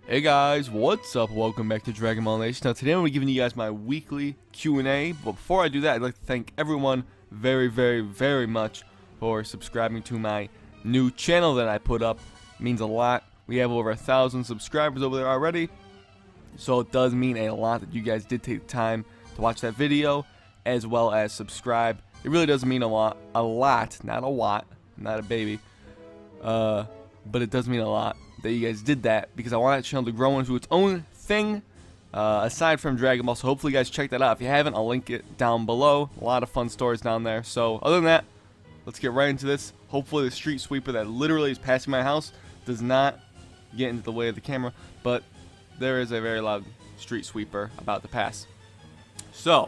Hey guys, what's up? Welcome back to Dragon Ball Nation. Now today I'm going to be giving you guys my weekly Q&A, but before I do that, I'd like to thank everyone very much for subscribing to my new channel that I put up. It means a lot. We have over 1,000 subscribers over there already, so it does mean a lot that you guys did take the time to watch that video, as well as subscribe. It really does mean a lot, not a lot, not a baby, but it does mean a lot that you guys did that, because I want that channel to grow into its own thing aside from Dragon Ball. So hopefully you guys check that out. If you haven't, I'll link it down below. A lot of fun stories down there. So other than that, let's get right into this. Hopefully the street sweeper that literally is passing my house does not get into the way of the camera, but there is a very loud street sweeper about to pass. So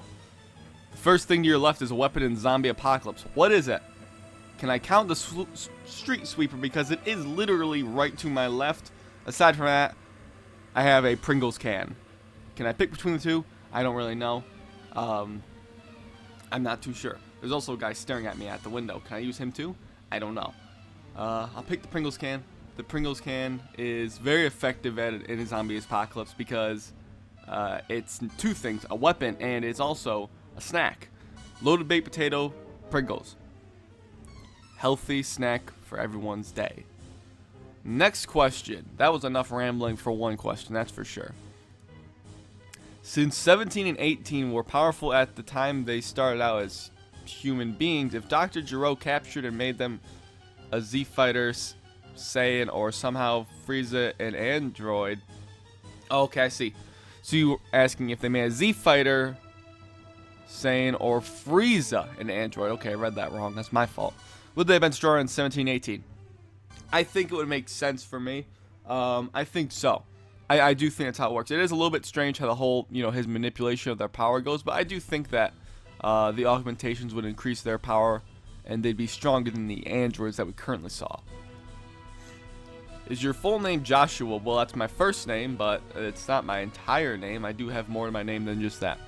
the first thing to your left is a weapon in zombie apocalypse. What is it? Can I count the street sweeper, because it is literally right to my left? Aside from that, I have a Pringles can. Can I pick between the two? I don't really know. I'm not too sure. There's also a guy staring at me at the window. Can I use him too? I don't know. I'll pick the Pringles can. The Pringles can is very effective in a zombie apocalypse because it's two things: a weapon, and it's also a snack. Loaded baked potato, Pringles. Healthy snack for everyone's day. Next question. That was enough rambling for one question, that's for sure. Since 17 and 18 were powerful at the time they started out as human beings, if Dr. Gero captured and made them a Z Fighter, Saiyan, or somehow Frieza an android. Oh, okay, I see. So you were asking if they made a Z Fighter, Saiyan, or Frieza an android. Okay, I read that wrong. That's my fault. Would they have been stronger in 17-18? I think it would make sense for me. I think so. I do think that's how it works. It is a little bit strange how the whole, his manipulation of their power goes, but I do think that the augmentations would increase their power, and they'd be stronger than the androids that we currently saw. Is your full name Joshua? Well, that's my first name, but it's not my entire name. I do have more to my name than just that.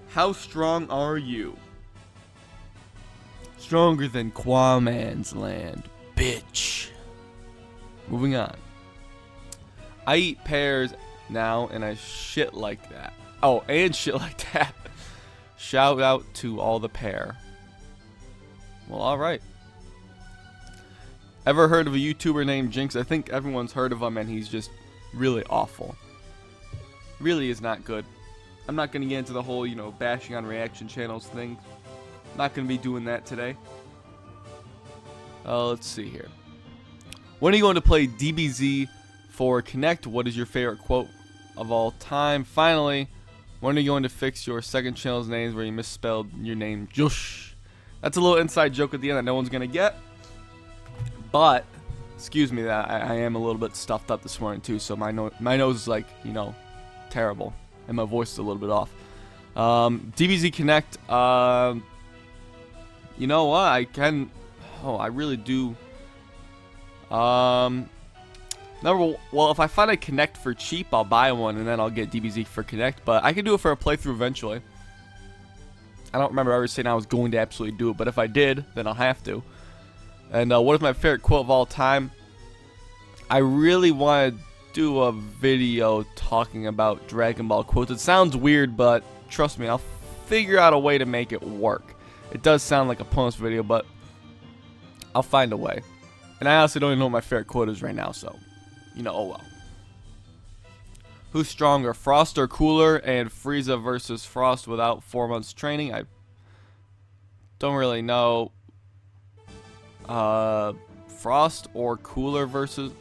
How strong are you? Stronger than Quaman's land, bitch. Moving on. I eat pears now, and I shit like that. Oh, and shit like that. Shout out to all the pear. Well, alright. Ever heard of a YouTuber named Jinx? I think everyone's heard of him, and he's just really awful. Really is not good. I'm not going to get into the whole, bashing on reaction channels thing. Not going to be doing that today. Let's see here. When are you going to play DBZ for Connect? What is your favorite quote of all time? Finally, when are you going to fix your second channel's names where you misspelled your name Josh? That's a little inside joke at the end that no one's going to get. But, excuse me, that I am a little bit stuffed up this morning too, so my nose is like, terrible. And my voice is a little bit off. DBZ Connect, you know what? I really do. Well, if I find a Connect for cheap, I'll buy one and then I'll get DBZ for Connect. But I can do it for a playthrough eventually. I don't remember ever saying I was going to absolutely do it, but if I did, then I'll have to. And what is my favorite quote of all time? I really want to do a video talking about Dragon Ball quotes. It sounds weird, but trust me, I'll figure out a way to make it work. It does sound like a pointless video, but I'll find a way. And I honestly don't even know what my favorite quote is right now, so, oh well. Who's stronger, Frost or Cooler, and Frieza versus Frost without 4 months training? I don't really know. Frost or Cooler versus...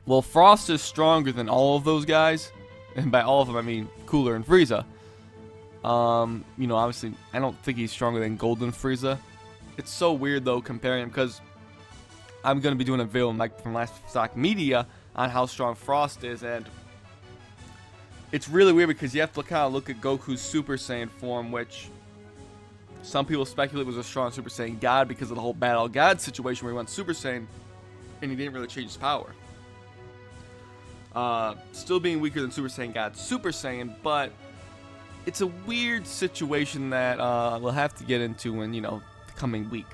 Well, Frost is stronger than all of those guys. And by all of them, I mean Cooler and Frieza. Obviously, I don't think he's stronger than Golden Frieza. It's so weird, though, comparing him, because I'm going to be doing a video from Livestock Media on how strong Frost is, and it's really weird because you have to kind of look at Goku's Super Saiyan form, which some people speculate was a strong Super Saiyan God because of the whole Battle God situation where he went Super Saiyan, and he didn't really change his power. Still being weaker than Super Saiyan God Super Saiyan, but it's a weird situation that we'll have to get into in, the coming week.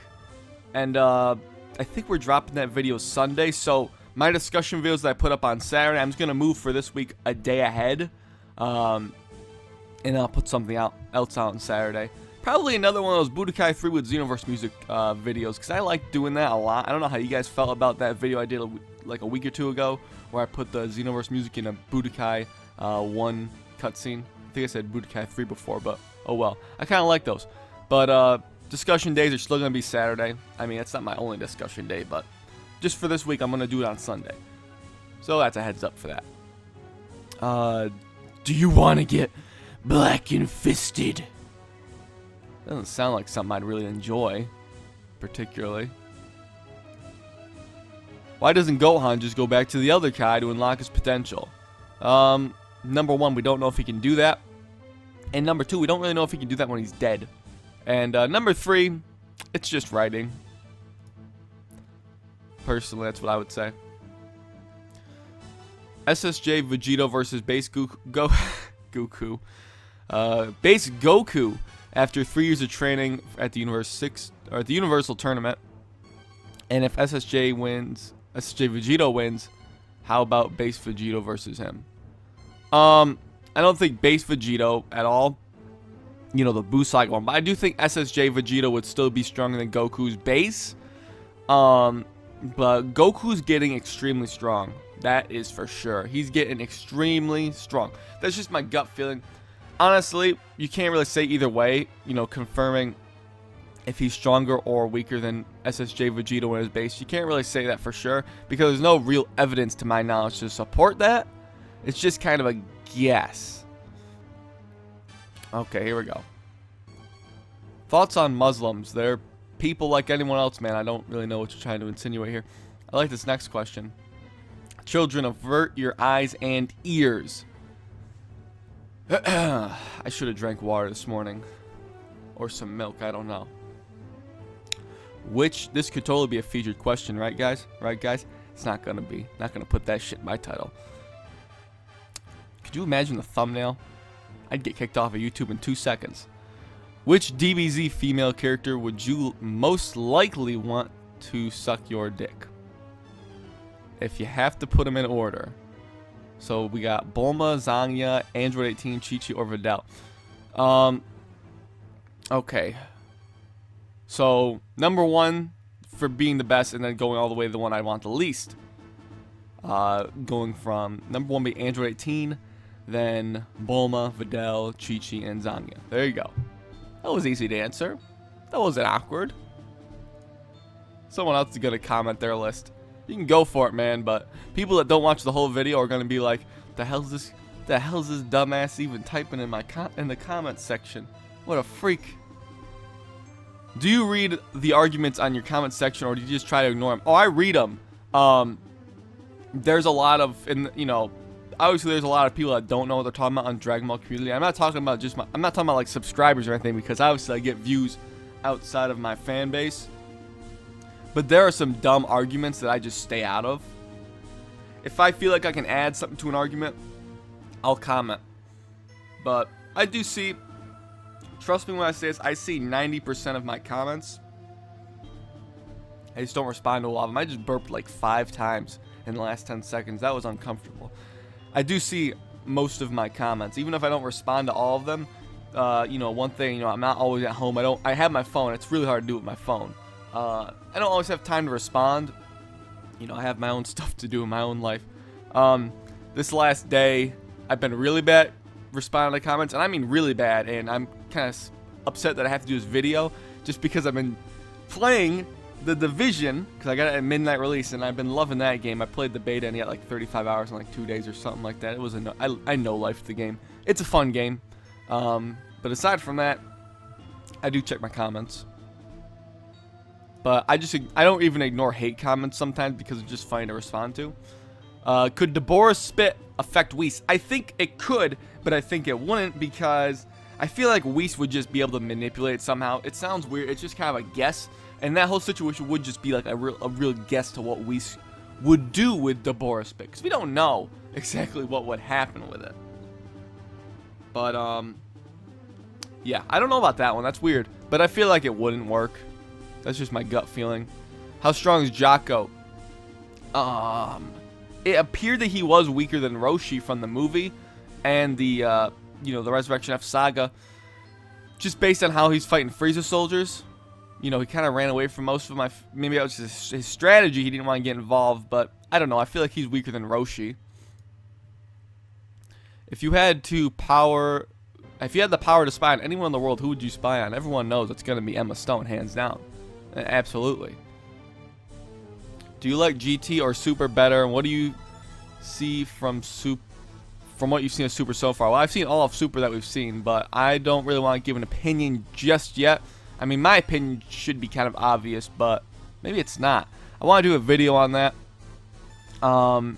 And I think we're dropping that video Sunday, so my discussion videos that I put up on Saturday, I'm just going to move for this week a day ahead. And I'll put something else out on Saturday. Probably another one of those Budokai 3 with Xenoverse music videos, because I like doing that a lot. I don't know how you guys felt about that video I did like a week or two ago, where I put the Xenoverse music in a Budokai 1 cutscene. I think I said Budokai 3 before, but oh well. I kind of like those. But discussion days are still going to be Saturday. I mean, it's not my only discussion day, but just for this week, I'm going to do it on Sunday. So that's a heads up for that. Do you want to get black and fisted? Doesn't sound like something I'd really enjoy, particularly. Why doesn't Gohan just go back to the other Kai to unlock his potential? Number one, we don't know if he can do that. And number two, we don't really know if he can do that when he's dead. And number three, it's just writing. Personally, that's what I would say. SSJ Vegito versus base Goku. Base Goku after 3 years of training at the Universal Tournament. And if SSJ Vegito wins, how about base Vegito versus him? I don't think base Vegito at all. You know, the boost cycle one. But I do think SSJ Vegito would still be stronger than Goku's base. But Goku's getting extremely strong. That is for sure. He's getting extremely strong. That's just my gut feeling. Honestly, you can't really say either way, you know, confirming if he's stronger or weaker than SSJ Vegito in his base. You can't really say that for sure because there's no real evidence to my knowledge to support that. It's just kind of a guess. Okay, here we go. Thoughts on Muslims? They're people like anyone else, man. I don't really know what you're trying to insinuate here. I like this next question. Children, avert your eyes and ears. I should have drank water this morning. Or some milk, I don't know. This could totally be a featured question, right guys? Right guys? It's not gonna be. Not gonna put that shit in my title. Could you imagine the thumbnail? I'd get kicked off of YouTube in 2 seconds. Which DBZ female character would you most likely want to suck your dick? If you have to put them in order. So we got Bulma, Zanya, Android 18, Chi-Chi, or Videl. Okay. So number one for being the best, and then going all the way to the one I want the least. Going from number one be Android 18, then Bulma, Videl, Chi-Chi, and Zanya. There you go. That was easy to answer. That wasn't awkward. Someone else is gonna comment their list. You can go for it, man, but people that don't watch the whole video are gonna be like, the hell's this dumbass even typing in in the comments section? What a freak. Do you read the arguments on your comment section, or do you just try to ignore them? Oh, I read them. There's a lot of, obviously there's a lot of people that don't know what they're talking about on Dragon Ball community. I'm not talking about I'm not talking about like subscribers or anything, because obviously I get views outside of my fan base. But there are some dumb arguments that I just stay out of. If I feel like I can add something to an argument, I'll comment. But I do see, trust me when I say this, I see 90% of my comments. I just don't respond to a lot of them. I just burped like 5 times in the last 10 seconds. That was uncomfortable. I do see most of my comments, even if I don't respond to all of them. One thing, I'm not always at home. I have my phone. It's really hard to do with my phone. I don't always have time to respond. I have my own stuff to do in my own life. This last day, I've been really bad responding to comments, and I mean really bad, and I'm kind of upset that I have to do this video just because I've been playing The Division, because I got it at midnight release, and I've been loving that game. I played the beta and he had like 35 hours in like 2 days or something like that. It was I know life the game. It's a fun game. But aside from that, I do check my comments. But I don't even ignore hate comments sometimes because it's just funny to respond to. Could Deborah's spit affect Whis? I think it could, but I think it wouldn't, because I feel like Whis would just be able to manipulate it somehow. It sounds weird. It's just kind of a guess. And that whole situation would just be like a real guess to what Whis would do with Deborah's spit, because we don't know exactly what would happen with it. But, yeah, I don't know about that one. That's weird. But I feel like it wouldn't work. That's just my gut feeling. How strong is Jocko? it appeared that he was weaker than Roshi from the movie and the the Resurrection F saga, just based on how he's fighting Frieza soldiers. He kind of ran away from most of them. Maybe that was just his strategy. He didn't want to get involved, but I don't know. I feel like he's weaker than Roshi. If you had the power to spy on anyone in the world, who would you spy on? Everyone knows it's going to be Emma Stone, hands down. Absolutely. Do you like GT or Super better? And what do you see from what you've seen of Super so far? Well, I've seen all of Super that we've seen, but I don't really want to give an opinion just yet. I mean, my opinion should be kind of obvious, but maybe it's not. I want to do a video on that. And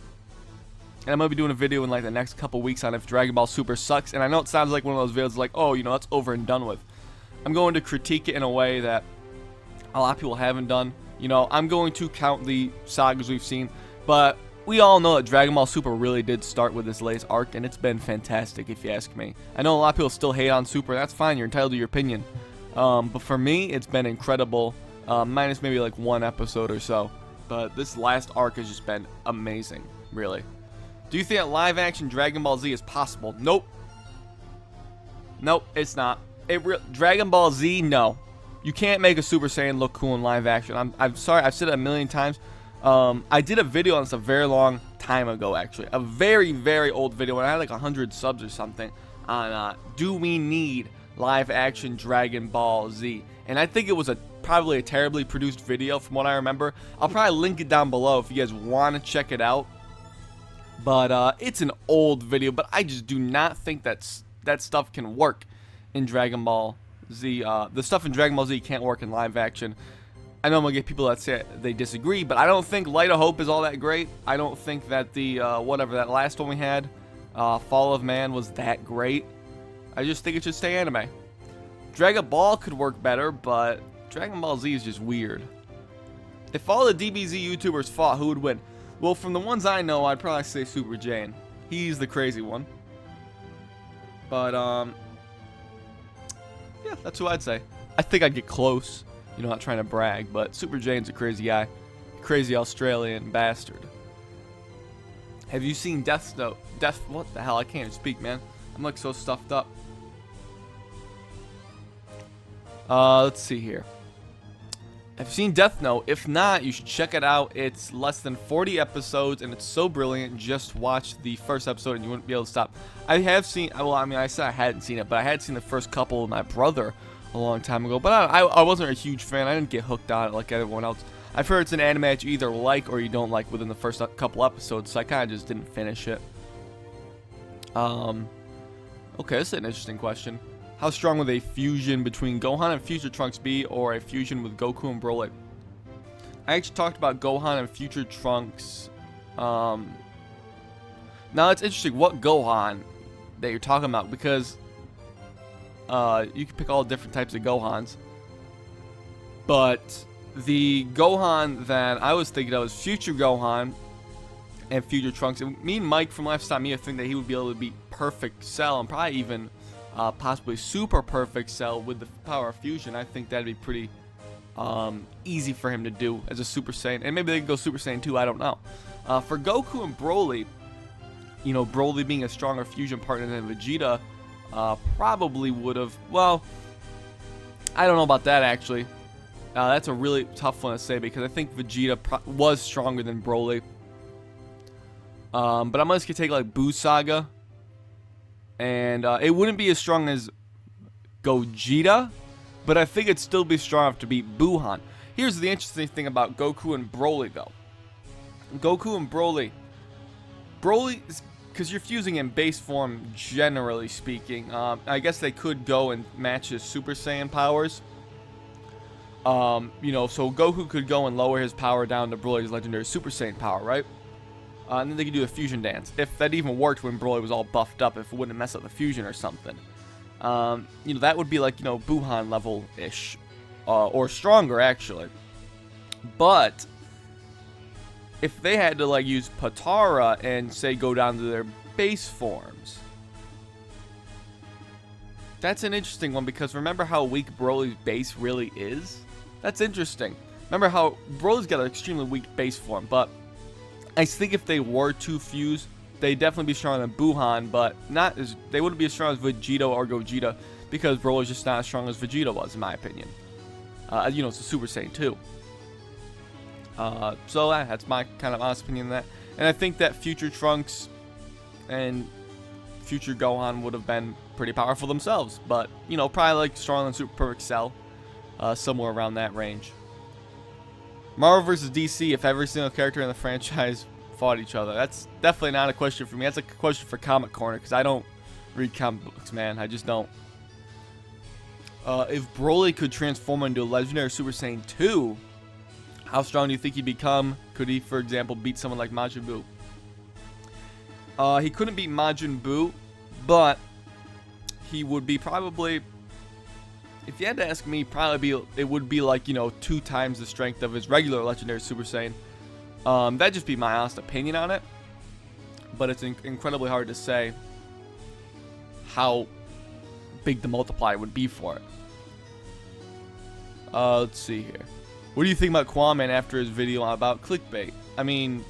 I'm going to be doing a video in like the next couple weeks on if Dragon Ball Super sucks. And I know it sounds like one of those videos like, oh, that's over and done with. I'm going to critique it in a way that a lot of people haven't done. I'm going to count the sagas we've seen, but we all know that Dragon Ball Super really did start with this latest arc, and it's been fantastic if you ask me. I know a lot of people still hate on Super. That's fine. You're entitled to your opinion. But for me, it's been incredible, minus maybe like one episode or so. But this last arc has just been amazing, really. Do you think that live-action Dragon Ball Z is possible? Nope. Nope, it's not. Dragon Ball Z, no. You can't make a Super Saiyan look cool in live action. I'm sorry, I've said it a million times. I did a video on this a very long time ago, actually. A very, very old video when I had like 100 subs or something on do we need live-action Dragon Ball Z? And I think it was probably a terribly produced video from what I remember. I'll probably link it down below if you guys want to check it out. But it's an old video, but I just do not think that stuff can work in Dragon Ball Z. The stuff in Dragon Ball Z can't work in live action. I know I'm going to get people that say they disagree, but I don't think Light of Hope is all that great. I don't think that the, that last one we had, Fall of Man, was that great. I just think it should stay anime. Dragon Ball could work better, but Dragon Ball Z is just weird. If all the DBZ YouTubers fought, who would win? Well, from the ones I know, I'd probably say Super Jane. He's the crazy one. But, yeah, that's who I'd say. I think I'd get close. Not trying to brag, but Super Jane's a crazy guy. Crazy Australian bastard. Have you seen Death Note? What the hell? I can't even speak, man. I'm like so stuffed up. Let's see here. Have you seen Death Note? If not, you should check it out. It's less than 40 episodes, and it's so brilliant. Just watch the first episode, and you wouldn't be able to stop. I have seen, well, I mean, I said I hadn't seen it, but I had seen the first couple with my brother a long time ago. But I wasn't a huge fan. I didn't get hooked on it like everyone else. I've heard it's an anime that you either like or you don't like within the first couple episodes, so I kind of just didn't finish it. Okay, this is an interesting question. How strong would a fusion between Gohan and Future Trunks be, or a fusion with Goku and Broly? I actually talked about Gohan and Future Trunks. Now it's interesting what Gohan that you're talking about, because you can pick all different types of Gohans. But the Gohan that I was thinking of was Future Gohan and Future Trunks. And me and Mike from Last Time Me, I think that he would be able to beat Perfect Cell and probably even possibly Super Perfect Cell with the power of fusion. I think that'd be pretty easy for him to do as a Super Saiyan. And maybe they could go Super Saiyan 2, I don't know. For Goku and Broly, Broly being a stronger fusion partner than Vegeta, probably would have, well, I don't know about that actually. That's a really tough one to say because I think Vegeta was stronger than Broly. But I'm just gonna take like Buu Saga, and it wouldn't be as strong as Gogeta, but I think it'd still be strong enough to beat Buuhan. Here's the interesting thing about Goku and Broly though. Goku and Broly, because you're fusing in base form, generally speaking. I guess they could go and match his Super Saiyan powers. So Goku could go and lower his power down to Broly's legendary Super Saiyan power, right? And then they could do a fusion dance. If that even worked when Broly was all buffed up, if it wouldn't mess up the fusion or something. That would be like, Buuhan level-ish. Or stronger, actually. But if they had to, like, use Patara and, say, go down to their base forms, that's an interesting one, because remember how weak Broly's base really is? That's interesting. Remember how Broly's got an extremely weak base form, but I think if they were to fuse, they'd definitely be stronger than Gohan, but they wouldn't be as strong as Vegeta or Gogeta, because Broly's just not as strong as Vegeta was, in my opinion. You know, it's a Super Saiyan 2. So that's my kind of honest opinion on that. And I think that future Trunks and future Gohan would have been pretty powerful themselves, but you know, probably like stronger than Super Perfect Cell, somewhere around that range. Marvel vs. DC, if every single character in the franchise fought each other. That's definitely not a question for me. That's a question for Comic Corner, because I don't read comic books, man. I just don't. If Broly could transform into a legendary Super Saiyan 2, how strong do you think he'd become? Could he, for example, beat someone like Majin Buu? He couldn't beat Majin Buu, but he would be probably, if you had to ask me, it would be like, you know, 2 times the strength of his regular legendary Super Saiyan. That'd just be my honest opinion on it, but it's incredibly hard to say how big the multiplier would be for it. Let's see here. What do you think about Kwame after his video about clickbait? I mean,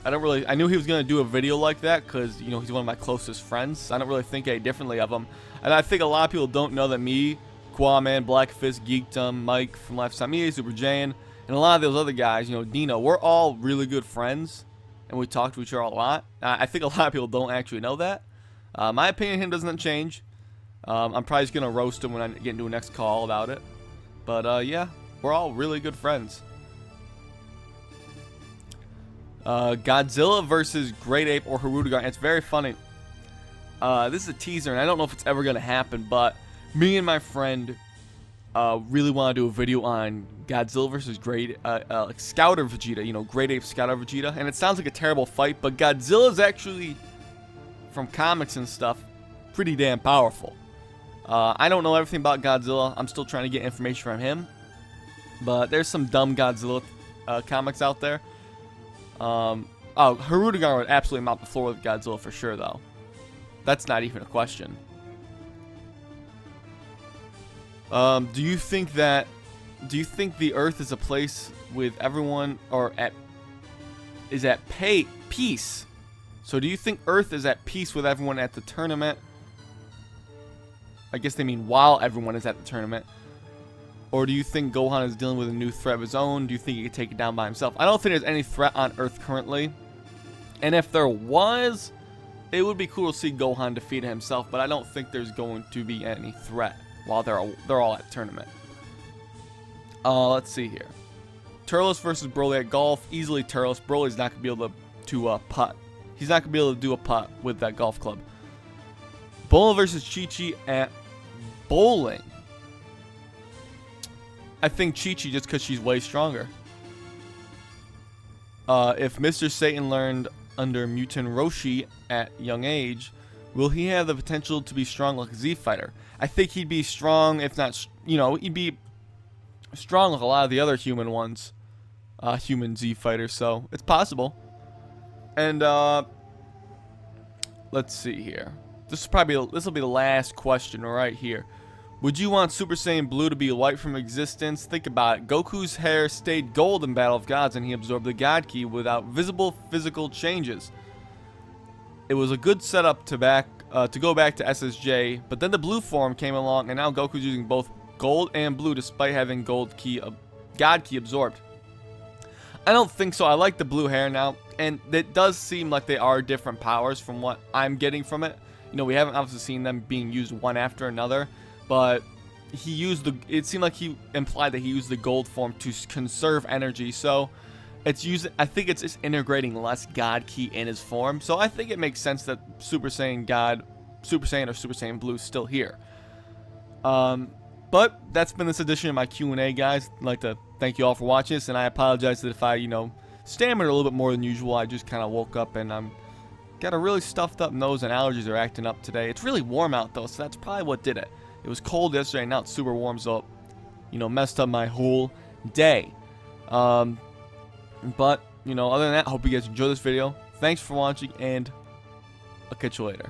I knew he was going to do a video like that because, you know, he's one of my closest friends. I don't really think any differently of him. And I think a lot of people don't know that me, Kwame, Black Fist, Geekdom, Mike from Lifestyle Media, Super Jane, and a lot of those other guys, you know, Dino, we're all really good friends. And we talk to each other a lot. I think a lot of people don't actually know that. My opinion of him doesn't change. I'm probably just going to roast him when I get into a next call about it. But, yeah, we're all really good friends. Godzilla versus Great Ape or Hirudegarn. It's very funny. This is a teaser, and I don't know if it's ever going to happen, but me and my friend really want to do a video on Godzilla versus like Scouter Vegeta, you know, Great Ape Scouter Vegeta. And it sounds like a terrible fight, but Godzilla is actually, from comics and stuff, pretty damn powerful. I don't know everything about Godzilla. I'm still trying to get information from him. But there's some dumb Godzilla comics out there. Hirudegarn would absolutely mop the floor with Godzilla for sure, though. That's not even a question. Do you think the Earth is a place with everyone, or is at peace? So do you think Earth is at peace with everyone at the tournament? I guess they mean while everyone is at the tournament. Or do you think Gohan is dealing with a new threat of his own? Do you think he could take it down by himself? I don't think there's any threat on Earth currently. And if there was, it would be cool to see Gohan defeat himself, but I don't think there's going to be any threat while they're all at the tournament. Let's see here. Turles versus Broly at golf. Easily Turles. Broly's not going to be able to putt. He's not going to be able to do a putt with that golf club. Bulma versus Chi-Chi at bowling. I think Chi-Chi just because she's way stronger. If Mr. Satan learned under Mutant Roshi at young age, will he have the potential to be strong like a Z Fighter? I think he'd be strong, if not, you know, he'd be strong like a lot of the other human ones. Human Z Fighters, so it's possible. And, let's see here. This will be the last question right here. Would you want Super Saiyan Blue to be wiped from existence? Think about it. Goku's hair stayed gold in Battle of Gods, and he absorbed the God Ki without visible physical changes. It was a good setup to go back to SSJ, but then the blue form came along, and now Goku's using both gold and blue despite having God Ki absorbed. I don't think so. I like the blue hair now, and it does seem like they are different powers from what I'm getting from it. You know, we haven't obviously seen them being used one after another. But it seemed like he implied that he used the gold form to conserve energy. So I think it's just integrating less God Ki in his form. So I think it makes sense that Super Saiyan or Super Saiyan Blue is still here. But that's been this edition of my Q&A, guys. I'd like to thank you all for watching this, and I apologize that if I, you know, stammered a little bit more than usual. I just kind of woke up and I'm got a really stuffed up nose and allergies are acting up today. It's really warm out though, so that's probably what did it. It was cold yesterday, now it's super warm, so, you know, messed up my whole day. But, you know, other than that, I hope you guys enjoyed this video. Thanks for watching, and I'll catch you later.